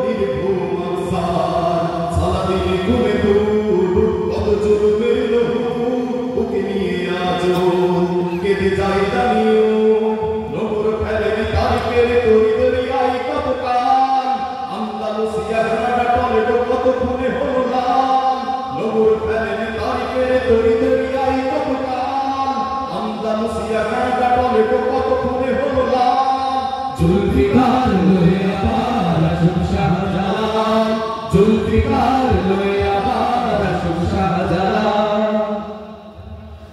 নির্ভুল আনসার সালাদিন ঘুমে ঘুম কত জুলুমের লহু বুকে নিয়ে আজ কেঁদে যায় দানিও নগর ফেলেনি তারিখের তরি দরিয়ায় কত কাল আন্দালুসিয়া গ্রানাডা টলেডো কত খুনে হলো লাল নগর ফেলেনি তারিখের তরি দরিয়ায় কত কাল আন্দালুসিয়া গ্রানাডা টলেডো কত খুনে হলো লাল जुल्फिकार लोहे अपार शुभ शाहजहां जुल्फिकार लोहे अपार शुभ शाहजहां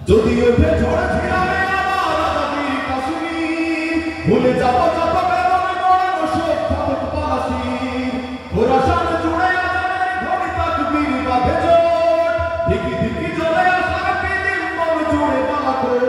যদি ওঠে ঝড় ঝিরাবে আমার আজাদির কাশ্মীর ভুলে যাব যত বেদনা গড়ানো শোক থাকুক পালাসির খোরাসান জুড়ে আজানের ঘড়ি তাকবীর বাঁধে জোট ধিকি ধিকি জ্বলে আসার পিদিম মন জুড়ে বালাকোট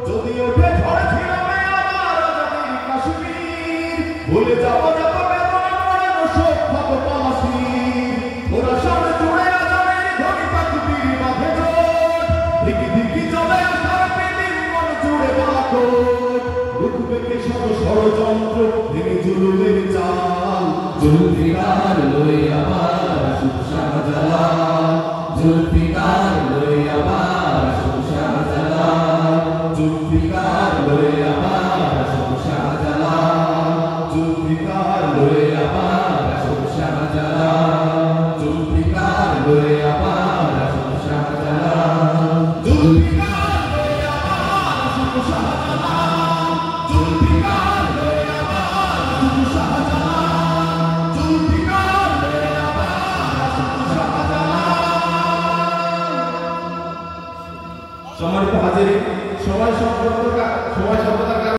যদি ওঠে ঝড় ঝিরাবে আমার আজাদির কাশ্মীর ভুলে যাব যত বেদনা গড়ানো শোক থাকুক পালাসির খোরাসান জুড়ে আজানের ঘড়ি তাকবীর বাঁধে জোট ধিকি ধিকি জ্বলে আসার পিদিম মন জুড়ে বালাকোট রুখবে কে সব ষড়যন্ত্র ভেঙে জুলুমের চাল जुल्फिकार लोहे अपार शुभ शाहजहां जुल्फिकार लोहे अपार शुभ शाहजहां जुल्फिकार लोहे अपार शुभ शाहजहां जुल्फिकार लोहे अपार शुभ शाहजहां जुल्फिकार लोहे अपार शुभ शाहजहां जुल्फिकार लोहे अपार शुभ शाहजहां जुल्फिकार लोहे अपार शुभ शाहजहां जुल्फिकार लोहे अपार शुभ शाहजहां। সম্মানিত হাজির, সবাই সম্পর্ক